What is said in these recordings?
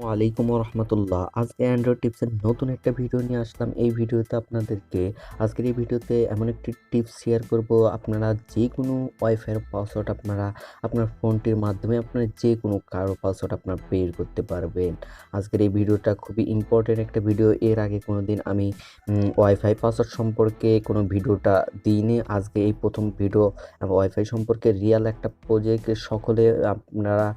ওয়ালাইকুম রহমতুল্লাহ। আজকে অ্যান্ড্রয়েড টিপসের নতুন একটা ভিডিও নিয়ে আসলাম। এই ভিডিওতে আপনাদেরকে আজকের এই ভিডিওতে এমন একটি টিপস শেয়ার করব। আপনারা যে কোনো ওয়াইফাইয়ের পাসওয়ার্ড আপনার ফোনটির মাধ্যমে আপনার যে কোনো কারো পাসওয়ার্ড আপনার বের করতে পারবেন। আজকের এই ভিডিওটা খুবই ইম্পর্টেন্ট একটা ভিডিও। এর আগে কোনো দিন আমি ওয়াইফাই পাসওয়ার্ড সম্পর্কে কোনো ভিডিওটা দিইনি। আজকে এই প্রথম ভিডিও ওয়াইফাই সম্পর্কে রিয়েল একটা প্রজেক্ট। সকলে আপনারা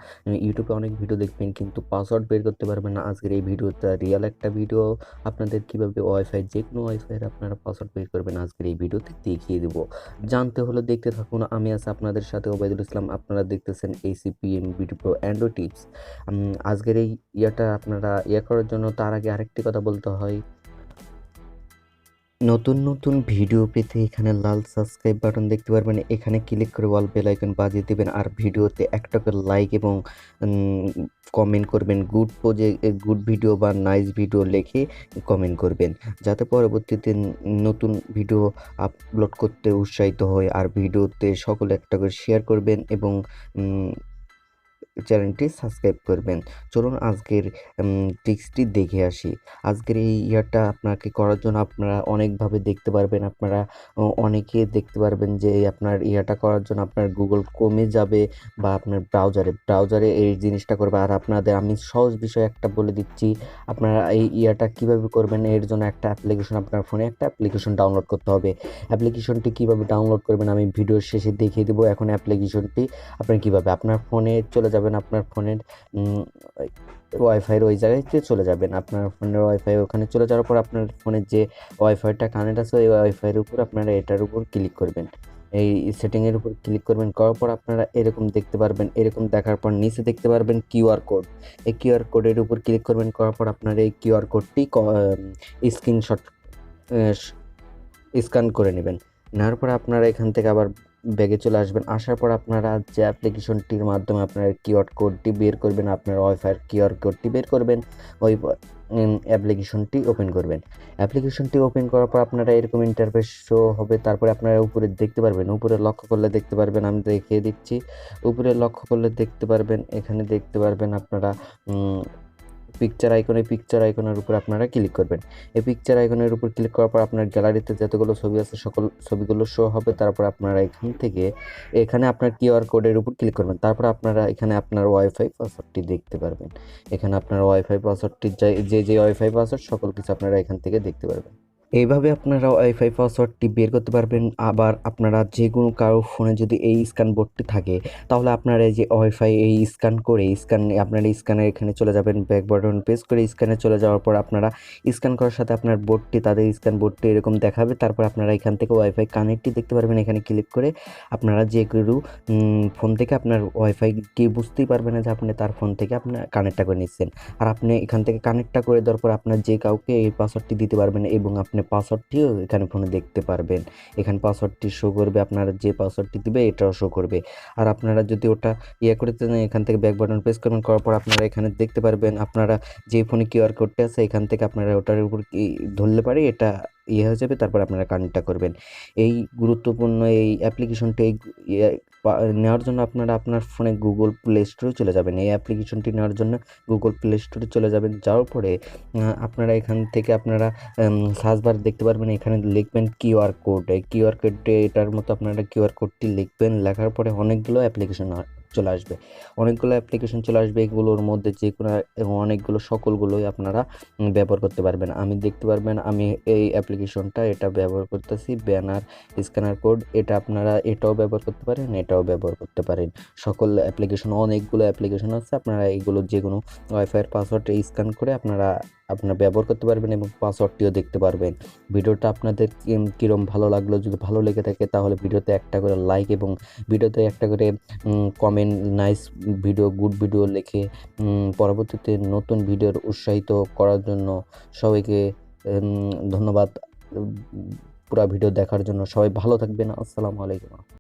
ইউটিউবে অনেক ভিডিও দেখবেন কিন্তু পাসওয়ার্ড বের করতে পারবেন না। আজকের এই ভিডিওটা রিয়েল একটা ভিডিও। আপনাদের কিভাবে ওয়াইফাই যে কোনো ওয়াইফাইয়ের আপনারা পাসওয়ার্ড বের করবেন আজকের এই ভিডিওতে দেখিয়ে দেবো। জানতে হলে দেখতে থাকুন। আমি আছি আপনাদের সাথে ওবায়দুল ইসলাম। আপনারা দেখতেছেন SUPM BD PRO Android tips. আজকের এই আপনারা করার জন্য তার আগে আরেকটি কথা বলতে হয়। নতুন নতুন ভিডিও পেতে এখানে লাল সাবস্ক্রাইব বাটন দেখতে পারবেন। এখানে ক্লিক করে অল বেল আইকন বাজিয়ে দেবেন আর ভিডিওতে একটা করে লাইক এবং কমেন্ট করবেন। গুড ভিডিও বা নাইস ভিডিও লিখে কমেন্ট করবেন, যাতে পরবর্তীতে নতুন ভিডিও আপলোড করতে উৎসাহিত হয়। আর ভিডিওতে সকলে একটা করে শেয়ার করবেন এবং চ্যানেলটি সাবস্ক্রাইব করবেন। চলুন আজকের টিপসটি দেখে আসি। আজকের এই আপনাকে করার জন্য আপনারা অনেকভাবে দেখতে পারবেন। আপনারা অনেকে দেখতে পারবেন যে আপনার করার জন্য আপনার গুগল ক্রোমে যাবে বা আপনার ব্রাউজারে এই জিনিসটা করবে। আর আপনাদের আমি সহজ বিষয় একটা বলে দিচ্ছি। আপনারা এই কীভাবে করবেন। এর জন্য একটা অ্যাপ্লিকেশন, আপনার ফোনে একটা অ্যাপ্লিকেশন ডাউনলোড করতে হবে। অ্যাপ্লিকেশনটি কীভাবে ডাউনলোড করবেন আমি ভিডিওর শেষে দেখিয়ে দেবো। এখন অ্যাপ্লিকেশনটি আপনার কীভাবে আপনার ফোনে চলে যাবেন। আপনার ফোনের ওয়াইফাইয়ের ওই জায়গাতে চলে যাবেন। আপনার ফোনের ওয়াইফাই ওখানে চলে যাওয়ার পর আপনার ফোনের যে ওয়াইফাইটা কানেক্ট আছে ওই ওয়াইফাইয়ের উপর আপনারা এটার উপর ক্লিক করবেন। এই সেটিংয়ের উপর ক্লিক করবেন, করার পর আপনারা এরকম দেখতে পারবেন। এরকম দেখার পর নিচে দেখতে পারবেন কিউআর কোড। এই কিউআর কোডের উপর ক্লিক করবেন, করার পর আপনার এই কিউআর কোডটি স্ক্রিনশট স্ক্যান করে নেবেন। নেওয়ার পর আপনারা এখান থেকে আবার ব্যাগে চলে আসবেন। আসার পর আপনারা যে অ্যাপ্লিকেশনটির মাধ্যমে আপনার কিউআর কোডটি বের করবেন, আপনার ওয়াইফাইয়ের কিউআর কোডটি বের করবেন, ওই অ্যাপ্লিকেশনটি ওপেন করবেন। অ্যাপ্লিকেশনটি ওপেন করার পর আপনারা এরকম ইন্টারফেস শো হবে। তারপরে আপনারা উপরে দেখতে পারবেন, উপরে লক্ষ্য করলে দেখতে পারবেন, আমি দেখিয়ে দিচ্ছি। উপরে লক্ষ্য করলে দেখতে পারবেন, এখানে দেখতে পারবেন আপনারা পিকচার আইকনের উপর আপনারা ক্লিক করবেন। এই পিকচার আইকনের উপর ক্লিক করার পর আপনার গ্যালারিতে যতগুলো ছবি আছে সকল ছবিগুলো শো হবে। তারপর আপনারা এখানে আপনার কিউআর কোডের উপর ক্লিক করবেন। তারপর আপনারা এখানে আপনার ওয়াইফাই পাসওয়ার্ডটি দেখতে পারবেন। এখানে আপনার ওয়াইফাই পাসওয়ার্ডটি যে ওয়াইফাই পাসওয়ার্ড সকল কিছু আপনারা এখান থেকে দেখতে পারবেন। এইভাবে আপনারা ওয়াইফাই পাসওয়ার্ডটি বের করতে পারবেন। আবার আপনারা যে কোনো কারো ফোনে যদি এই স্ক্যান বোর্ডটি থাকে তাহলে আপনারা এই যে ওয়াইফাই এই আপনারা স্ক্যানের এখানে চলে যাবেন, ব্যাক বাটন প্রেস করে স্ক্যানে চলে যাওয়ার পর আপনারা স্ক্যান করার সাথে আপনার বোর্ডটি তাদের স্ক্যান বোর্ডটি এরকম দেখাবে। তারপর আপনারা এখান থেকে ওয়াইফাই কানেক্টটি দেখতে পারবেন। এখানে ক্লিক করে আপনারা যে কোনো ফোন থেকে আপনার ওয়াইফাই কি বুঝতেই পারবেন না যে আপনি তার ফোন থেকে আপনার কানেক্টটা করে নিচ্ছেন। আর আপনি এখান থেকে কানেক্টটা করে দেওয়ার পর আপনার যে কাউকে এই পাসওয়ার্ডটি দিতে পারবেন এবং আপনি পাসওয়ার্ডটিও এখানে ফোনে দেখতে পারবেন। এখানে পাসওয়ার্ডটি শো করবে, আপনারা যে পাসওয়ার্ডটি দিবে এটাও শো করবে। আর আপনারা যদি ওটা করতে চান এখান থেকে ব্যাক বাটন প্রেস করবেন, করার পর আপনারা এখানে দেখতে পারবেন আপনারা যে ফোনে কিউআর কোডটা আছে এখান থেকে আপনারা ওটার উপর ধরলে পারে এটা হয়ে যাবে। তারপর আপনারা কানেক্টটা করবেন। এই গুরুত্বপূর্ণ এই অ্যাপ্লিকেশনটি নেওয়ার জন্য আপনারা আপনার ফোনে গুগল প্লে স্টোরে চলে যাবেন। এই অ্যাপ্লিকেশনটি নেওয়ার জন্য গুগল প্লে স্টোরে চলে যাবেন। যাওয়ার পরে আপনারা এখান থেকে আপনারা সার্চ বার দেখতে পারবেন। এখানে লিখবেন কিউআর কোড। এই কিউআর কোডে এটার মতো আপনারা কিউআর কোডটি লিখবেন। লেখার পরে অনেকগুলো অ্যাপ্লিকেশন চলে আসবে। এগুলোর মধ্যে যে কোনো অনেকগুলো সকলগুলোই আপনারা ব্যবহার করতে পারবেন। আমি দেখতে পারবেন আমি এই অ্যাপ্লিকেশনটা এটা ব্যবহার করতেছি, ব্যানার স্ক্যানার কোড। এটা আপনারা এটাও ব্যবহার করতে পারেন, এটাও ব্যবহার করতে পারেন। সকল অনেকগুলো অ্যাপ্লিকেশন আছে। আপনারা এগুলো যে কোনো ওয়াইফাইয়ের পাসওয়ার্ড স্ক্যান করে আপনারা ব্যবহার করতে পারবেন এবং পাসওয়ার্ডটিও দেখতে পারবেন। ভিডিওটা আপনাদের কীরকম ভালো লাগলো, যদি ভালো লেগে থাকে তাহলে ভিডিওতে একটা করে লাইক এবং ভিডিওতে একটা করে comment, nice video, good video লিখে পরবর্তীতে নতুন ভিডিওর উৎসাহিত করার জন্য সবাইকে ধন্যবাদ। পুরো ভিডিও দেখার জন্য সবাই ভালো থাকবেন। আসসালামু আলাইকুম।